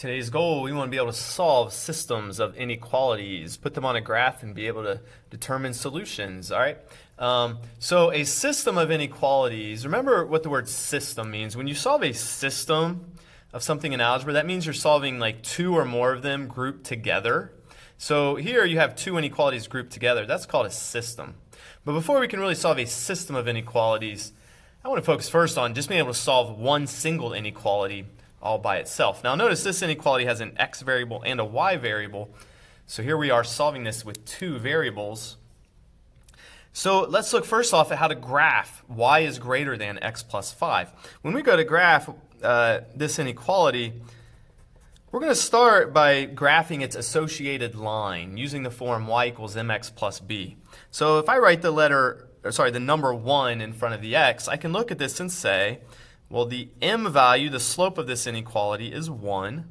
Today's goal, we want to be able to solve systems of inequalities, put them on a graph and be able to determine solutions, all right? So a system of inequalities, remember what the word system means. When you solve a system of something in algebra, that means you're solving like two or more of them grouped together. So here you have two inequalities grouped together. That's called a system. But before we can really solve a system of inequalities, I want to focus first on just being able to solve one single inequality all by itself. Now notice this inequality has an x variable and a y variable. So here we are solving this with two variables. So let's look first off at how to graph y is greater than x plus 5. When we go to graph this inequality, we're going to start by graphing its associated line using the form y equals mx plus b. So if I write the number 1 in front of the x, I can look at this and say, well, the m value, the slope of this inequality is 1,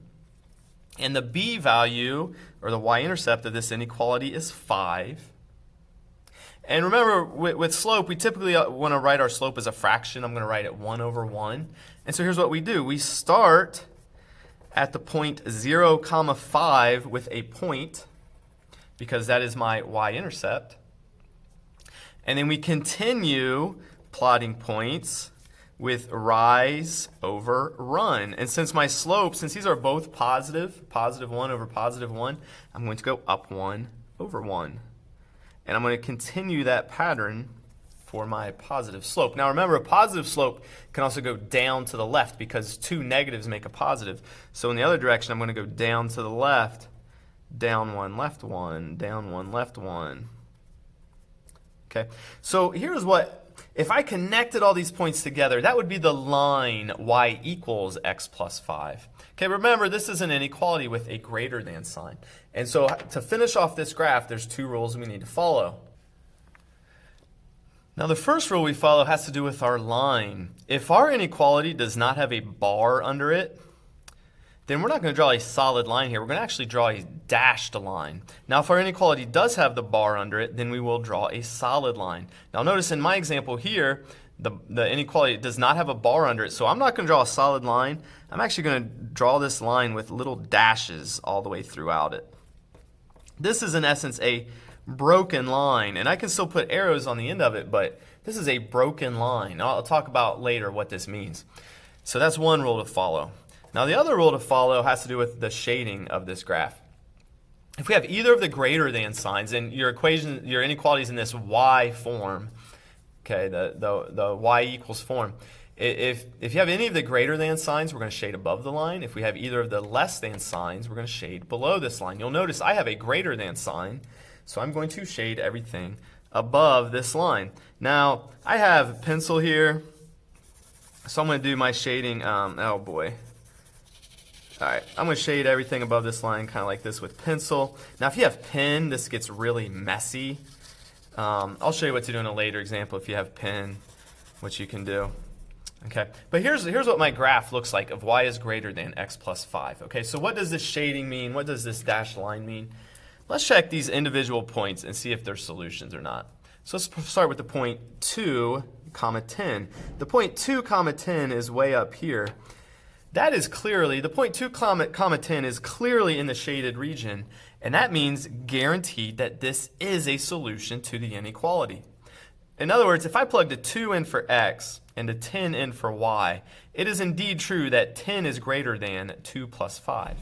and the b value, or the y-intercept of this inequality is 5. And remember, with slope, we typically want to write our slope as a fraction. I'm going to write it 1 over 1. And so here's what we do. We start at the point 0, 5 with a point, because that is my y-intercept. And then we continue plotting points with rise over run. And since my slope, since these are both positive, positive 1 over positive 1, I'm going to go up 1 over 1. And I'm going to continue that pattern for my positive slope. Now remember, a positive slope can also go down to the left because two negatives make a positive. So in the other direction, I'm going to go down to the left, down 1, left 1, down 1, left 1. Okay, so here's what, if I connected all these points together, that would be the line y equals x plus 5. Okay, remember, this is an inequality with a greater than sign. And so to finish off this graph, there's two rules we need to follow. Now the first rule we follow has to do with our line. If our inequality does not have a bar under it, then we're not going to draw a solid line here. We're going to actually draw a dashed line. Now if our inequality does have the bar under it, then we will draw a solid line. Now notice in my example here, the inequality does not have a bar under it, so I'm not going to draw a solid line. I'm actually going to draw this line with little dashes all the way throughout it. This is in essence a broken line, and I can still put arrows on the end of it, but this is a broken line. I'll talk about later what this means. So that's one rule to follow. Now the other rule to follow has to do with the shading of this graph. If we have either of the greater than signs, and your inequality is in this y form, okay, the y equals form. If you have any of the greater than signs, we're going to shade above the line. If we have either of the less than signs, we're going to shade below this line. You'll notice I have a greater than sign, so I'm going to shade everything above this line. Now, I have pencil here, so I'm going to do my shading, oh boy. All right, I'm going to shade everything above this line kind of like this with pencil. Now, if you have pen, this gets really messy. I'll show you what to do in a later example if you have pen, what you can do. Okay, but here's what my graph looks like of y is greater than x plus 5. Okay, so what does this shading mean? What does this dashed line mean? Let's check these individual points and see if they're solutions or not. So let's start with the point 2, 10. The point 2, 10 is way up here. That is clearly, the point 2, 10 is clearly in the shaded region, and that means guaranteed that this is a solution to the inequality. In other words, if I plugged a 2 in for x and a 10 in for y, it is indeed true that 10 is greater than 2 plus 5.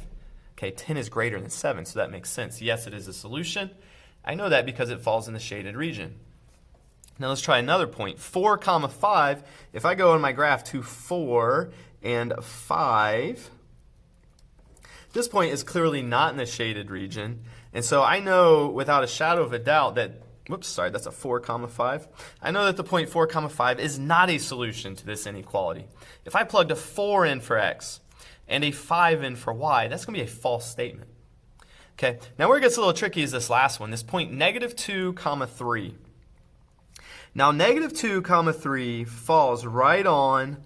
Okay, 10 is greater than 7, so that makes sense. Yes, it is a solution. I know that because it falls in the shaded region. Now let's try another point. 4, 5. If I go on my graph to 4 and 5, this point is clearly not in the shaded region. And so I know without a shadow of a doubt that, whoops, sorry, that's a 4, 5. I know that the point 4, 5 is not a solution to this inequality. If I plugged a 4 in for x and a 5 in for y, that's going to be a false statement. Okay, now where it gets a little tricky is this last one, this point -2, 3. Now -2, 3 falls right on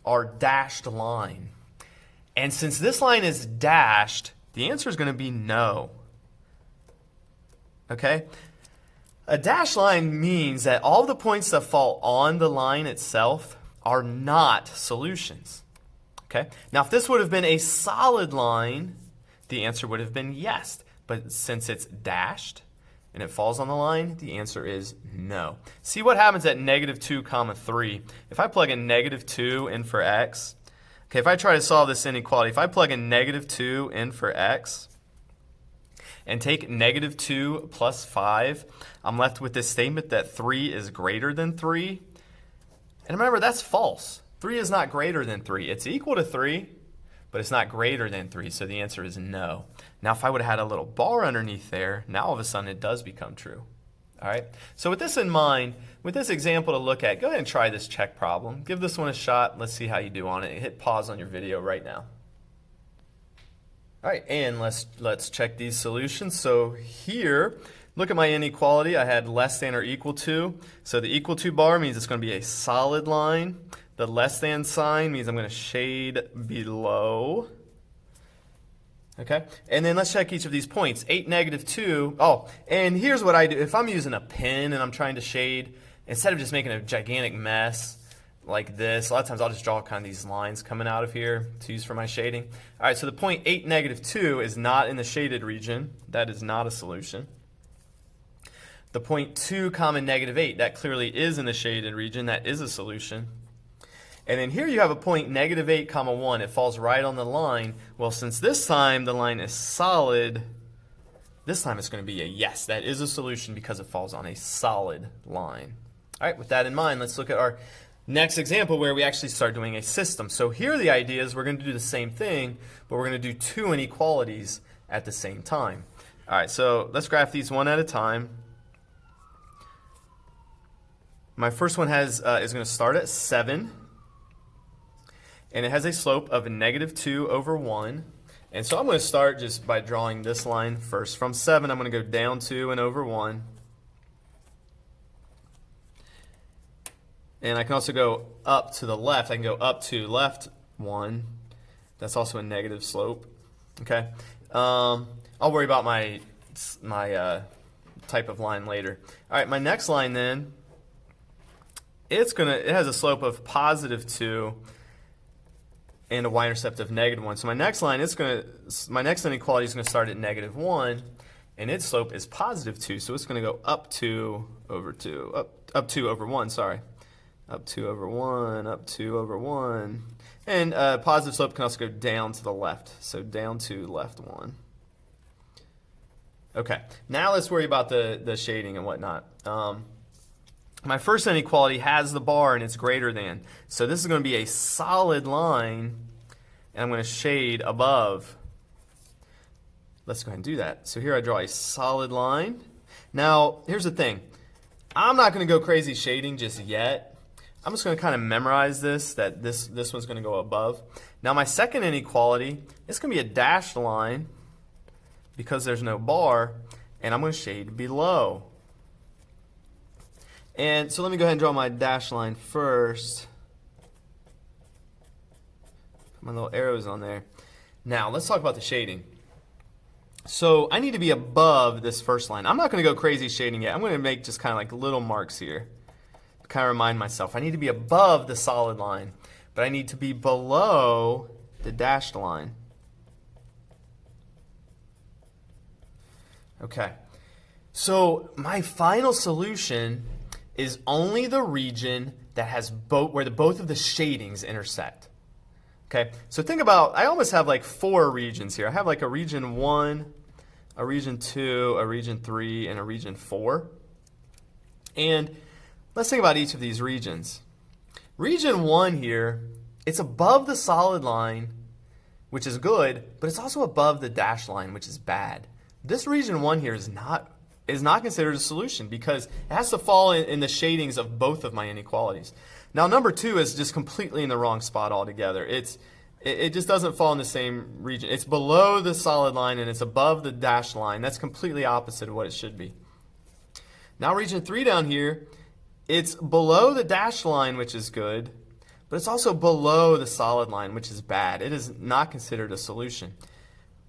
our dashed line. And since this line is dashed, the answer is going to be no. Okay? A dashed line means that all the points that fall on the line itself are not solutions. Okay. Now, if this would have been a solid line, the answer would have been yes. But since it's dashed and it falls on the line, the answer is no. See what happens at -2, 3. If I plug in -2 in for x, okay, if I try to solve this inequality, if I plug in -2 in for x and take -2 plus 5, I'm left with this statement that 3 is greater than 3. And remember, that's false. 3 is not greater than 3. It's equal to 3, but it's not greater than 3, so the answer is no. Now, if I would have had a little bar underneath there, now all of a sudden it does become true. All right, so with this in mind, with this example to look at, go ahead and try this check problem. Give this one a shot. Let's see how you do on it. Hit pause on your video right now. All right, and let's check these solutions. So here, look at my inequality. I had less than or equal to. So the equal to bar means it's going to be a solid line. The less than sign means I'm going to shade below. Okay, and then let's check each of these points. 8, -2. Oh, and here's what I do. If I'm using a pen and I'm trying to shade, instead of just making a gigantic mess like this, a lot of times I'll just draw kind of these lines coming out of here to use for my shading. All right, so the point 8, -2 is not in the shaded region. That is not a solution. The point 2, -8, that clearly is in the shaded region. That is a solution. And then here you have a point -8, 1. It falls right on the line. Well, since this time the line is solid, this time it's going to be a yes. That is a solution because it falls on a solid line. All right, with that in mind, let's look at our next example where we actually start doing a system. So here the idea is we're going to do the same thing, but we're going to do 2 inequalities at the same time. All right, so let's graph these one at a time. My first one is going to start at 7. And it has a slope of -2/1. And so I'm going to start just by drawing this line first. From 7, I'm going to go down 2 and over 1. And I can also go up to the left. I can go up to left 1. That's also a negative slope. Okay. I'll worry about my type of line later. All right, my next line then, it has a slope of +2 and a y-intercept of -1. So my next line my next inequality is going to start at -1, and its slope is +2. So it's going to go up 2 over 2, up 2 over 1. Sorry, up 2 over 1, up 2 over 1, and positive slope can also go down to the left. So down to left 1. Okay, now let's worry about the shading and whatnot. My first inequality has the bar and it's greater than. So this is going to be a solid line, and I'm going to shade above. Let's go ahead and do that. So here I draw a solid line. Now, here's the thing. I'm not going to go crazy shading just yet. I'm just going to kind of memorize that this one's going to go above. Now my second inequality, it's going to be a dashed line because there's no bar, and I'm going to shade below. And so let me go ahead and draw my dashed line first. Put my little arrows on there. Now let's talk about the shading. So I need to be above this first line. I'm not going to go crazy shading yet. I'm going to make just kind of like little marks here to kind of remind myself. I need to be above the solid line, but I need to be below the dashed line. Okay. So my final solution is only the region that has where both of the shadings intersect. Okay, so think about, I almost have like 4 regions here. I have like a region 1, a region 2, a region 3, and a region 4. And let's think about each of these regions. Region 1 here, it's above the solid line, which is good, but it's also above the dashed line, which is bad. This region 1 here is not considered a solution because it has to fall in the shadings of both of my inequalities. Now number 2 is just completely in the wrong spot altogether. It just doesn't fall in the same region. It's below the solid line and it's above the dashed line. That's completely opposite of what it should be. Now region 3 down here, it's below the dashed line, which is good, but it's also below the solid line, which is bad. It is not considered a solution.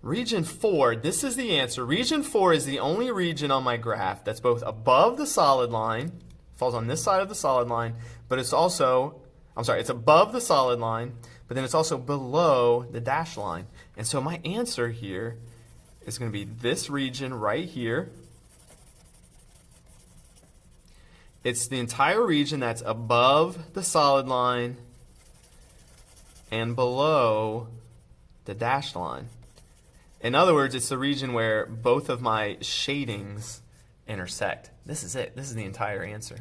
Region 4, this is the answer. Region 4 is the only region on my graph that's both above the solid line, falls on this side of the solid line, but it's also, it's above the solid line, but then it's also below the dashed line. And so my answer here is going to be this region right here. It's the entire region that's above the solid line and below the dashed line. In other words, it's the region where both of my shadings intersect. This is it. This is the entire answer.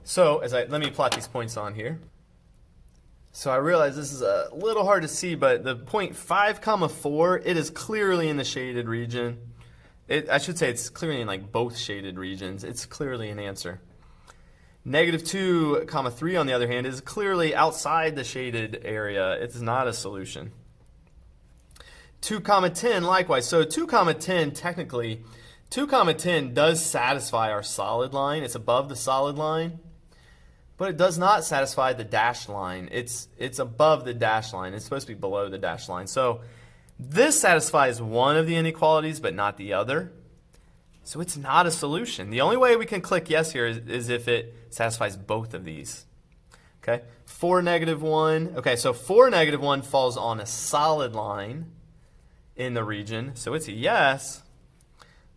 So let me plot these points on here. So I realize this is a little hard to see, but the point 5, 4, it is clearly in the shaded region. I should say it's clearly in like both shaded regions. It's clearly an answer. -2, 3 on the other hand is clearly outside the shaded area. It's not a solution. 2, 10 likewise. So 2, 10 technically, 2, 10 does satisfy our solid line. It's above the solid line. But it does not satisfy the dashed line. It's above the dashed line. It's supposed to be below the dashed line. So this satisfies one of the inequalities, but not the other. So it's not a solution. The only way we can click yes here is if it satisfies both of these. Okay, 4, -1. Okay, so 4, -1 falls on a solid line in the region, so it's a yes.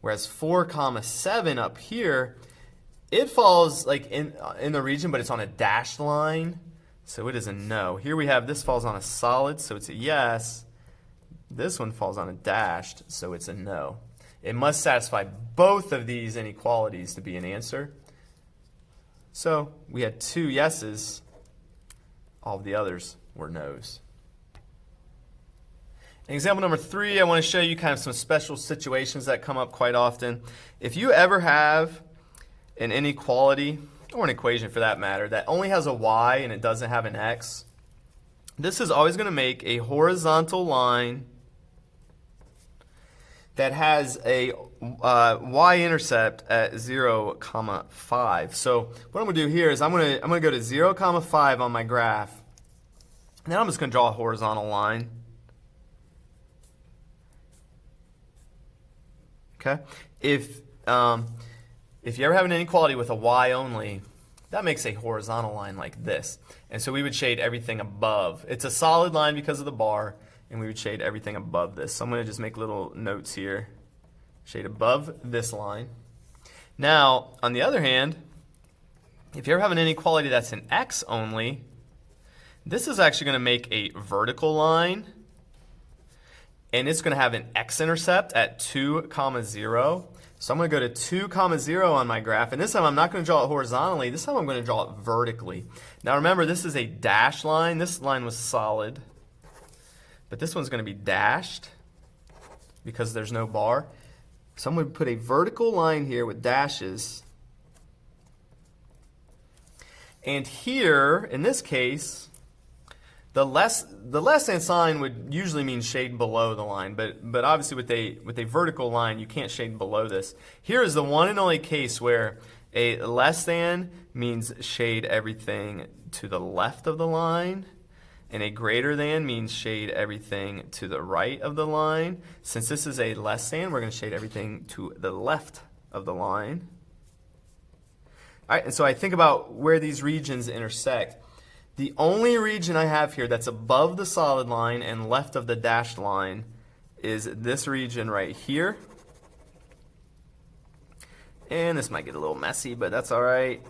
Whereas 4, 7 up here, it falls like in the region, but it's on a dashed line, so it is a no. Here we have this falls on a solid, so it's a yes. This one falls on a dashed, so it's a no. It must satisfy both of these inequalities to be an answer. So we had 2 yeses. All of the others were no's. In example number 3, I want to show you kind of some special situations that come up quite often. If you ever have an inequality, or an equation for that matter, that only has a y and it doesn't have an x, this is always going to make a horizontal line that has a y-intercept at 0, 5. So what I'm going to do here is I'm going to go to 0, 5 on my graph, and then I'm just going to draw a horizontal line. Okay, if you ever have an inequality with a y only, that makes a horizontal line like this. And so we would shade everything above. It's a solid line because of the bar, and we would shade everything above this. So I'm going to just make little notes here. Shade above this line. Now, on the other hand, if you ever have an inequality that's an x only, this is actually going to make a vertical line, and it's going to have an x-intercept at 2, 0. So I'm going to go to 2, 0 on my graph, and this time I'm not going to draw it horizontally. This time I'm going to draw it vertically. Now remember, this is a dashed line. This line was solid, but this one's going to be dashed because there's no bar. So I'm going to put a vertical line here with dashes. And here, in this case, the less-than sign would usually mean shade below the line, but obviously with a vertical line, you can't shade below this. Here is the one and only case where a less than means shade everything to the left of the line, and a greater than means shade everything to the right of the line. Since this is a less than, we're going to shade everything to the left of the line. All right, and so I think about where these regions intersect. The only region I have here that's above the solid line and left of the dashed line is this region right here. And this might get a little messy, but that's all right.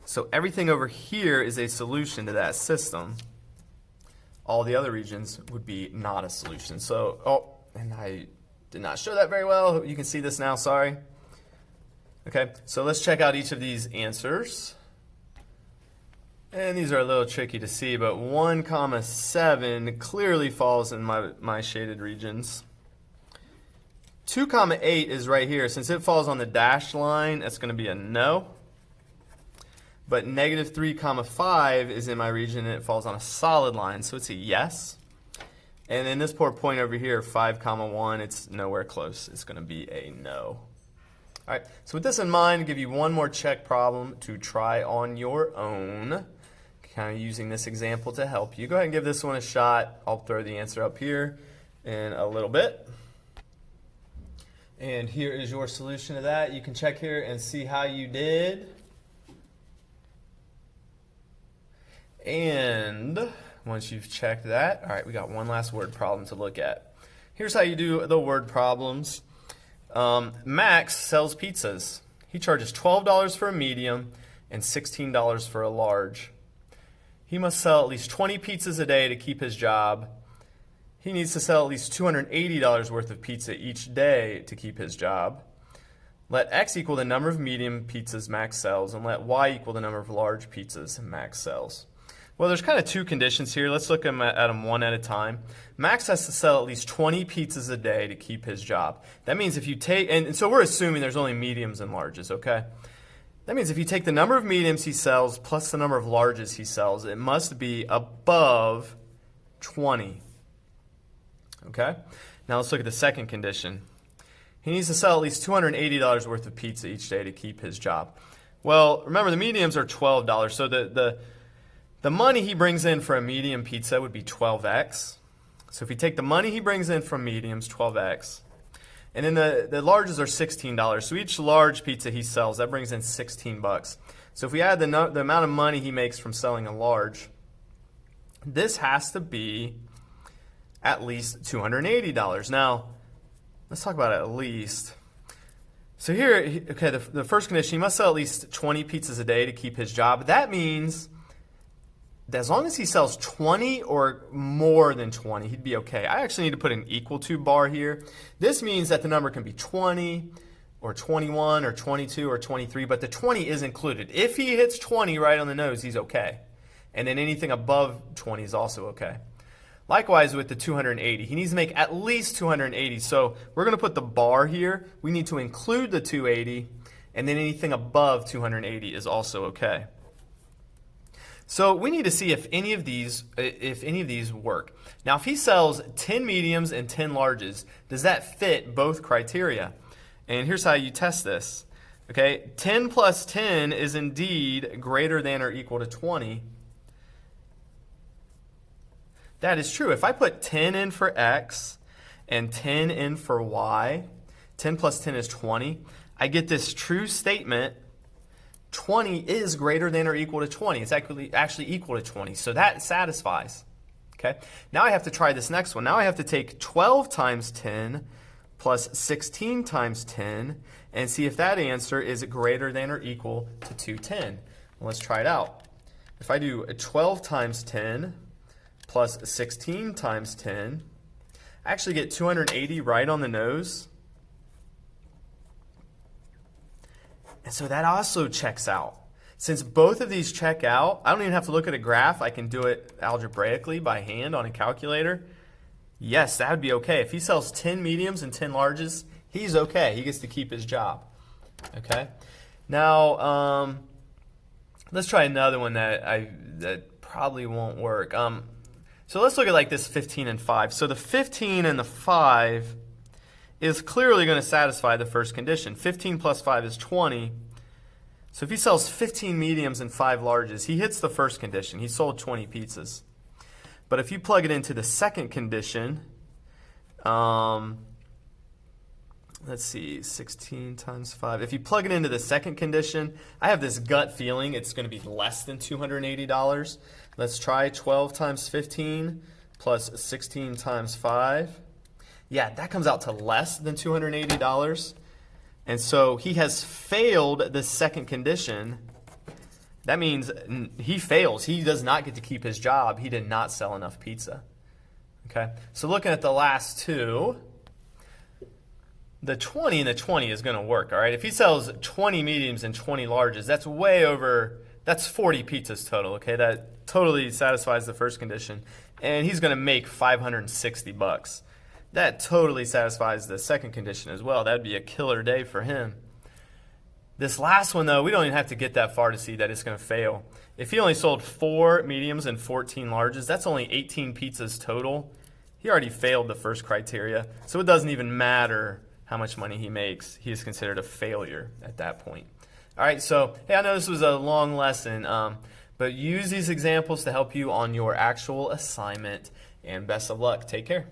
So everything over here is a solution to that system. All the other regions would be not a solution. So, and I did not show that very well. You can see this now, sorry. Okay, so let's check out each of these answers. And these are a little tricky to see, but 1, 7 clearly falls in my shaded regions. 2, 8 is right here. Since it falls on the dashed line, that's going to be a no. But -3, 5 is in my region, and it falls on a solid line, so it's a yes. And then this poor point over here, 5, 1, it's nowhere close. It's going to be a no. All right, so with this in mind, I'll give you one more check problem to try on your own, kind of using this example to help you. Go ahead and give this one a shot. I'll throw the answer up here in a little bit. And here is your solution to that. You can check here and see how you did. And Once you've checked that, all right, we got one last word problem to look at. Here's how you do the word problems. Max sells pizzas. He charges $12 for a medium and $16 for a large. He must sell at least 20 pizzas a day to keep his job. He needs to sell at least $280 worth of pizza each day to keep his job. Let X equal the number of medium pizzas Max sells, and let Y equal the number of large pizzas Max sells. Well, there's kind of two conditions here. Let's look at them one at a time. Max has to sell at least 20 pizzas a day to keep his job. That means if you take, and so we're assuming there's only mediums and larges, okay? That means if you take the number of mediums he sells plus the number of larges he sells, it must be above 20. Okay? Now let's look at the second condition. He needs to sell at least $280 worth of pizza each day to keep his job. Well, remember the mediums are $12, so the money he brings in for a medium pizza would be 12x. So if you take the money he brings in from mediums, 12x, and then the larges are $16. So each large pizza he sells, that brings in $16. So if we add the amount of money he makes from selling a large, this has to be at least $280. Now, let's talk about at least. So here, okay, the first condition, he must sell at least 20 pizzas a day to keep his job. That means that as long as he sells 20 or more than 20, he'd be okay. I actually need to put an equal to bar here. This means that the number can be 20 or 21 or 22 or 23, but the 20 is included. If he hits 20 right on the nose, he's okay. And then anything above 20 is also okay. Likewise with the 280, he needs to make at least 280. So we're going to put the bar here. We need to include the 280, and then anything above 280 is also okay. So we need to see if any of these work. Now, if he sells 10 mediums and 10 larges, does that fit both criteria? And here's how you test this. Okay, 10 plus 10 is indeed greater than or equal to 20. That is true. If I put 10 in for X and 10 in for Y, 10 plus 10 is 20, I get this true statement, 20 is greater than or equal to 20. It's actually equal to 20, so that satisfies. Okay. Now I have to try this next one. Now I have to take 12 times 10 plus 16 times 10 and see if that answer is greater than or equal to 210. Well, let's try it out. If I do 12 times 10 plus 16 times 10, I actually get 280 right on the nose. And so that also checks out. Since both of these check out, I don't even have to look at a graph. I can do it algebraically by hand on a calculator. Yes, that would be okay. If he sells 10 mediums and 10 larges, he's okay. He gets to keep his job. Okay? Now, let's try another one that probably won't work. So let's look at like this 15 and 5. So the 15 and the 5 is clearly going to satisfy the first condition. 15 plus 5 is 20. So if he sells 15 mediums and 5 larges, he hits the first condition. He sold 20 pizzas. But if you plug it into the second condition, let's see, 16 times 5. If you plug it into the second condition, I have this gut feeling it's going to be less than $280. Let's try 12 times 15 plus 16 times 5. Yeah, that comes out to less than $280. And so he has failed the second condition. That means he fails. He does not get to keep his job. He did not sell enough pizza. Okay, so looking at the last two, the 20 and the 20 is going to work, all right? If he sells 20 mediums and 20 larges, that's way over, that's 40 pizzas total, okay? That totally satisfies the first condition. And he's going to make $560. That totally satisfies the second condition as well. That'd be a killer day for him. This last one, though, we don't even have to get that far to see that it's going to fail. If he only sold 4 mediums and 14 larges, that's only 18 pizzas total. He already failed the first criteria, so it doesn't even matter how much money he makes. He is considered a failure at that point. All right, so hey, I know this was a long lesson, but use these examples to help you on your actual assignment, and best of luck. Take care.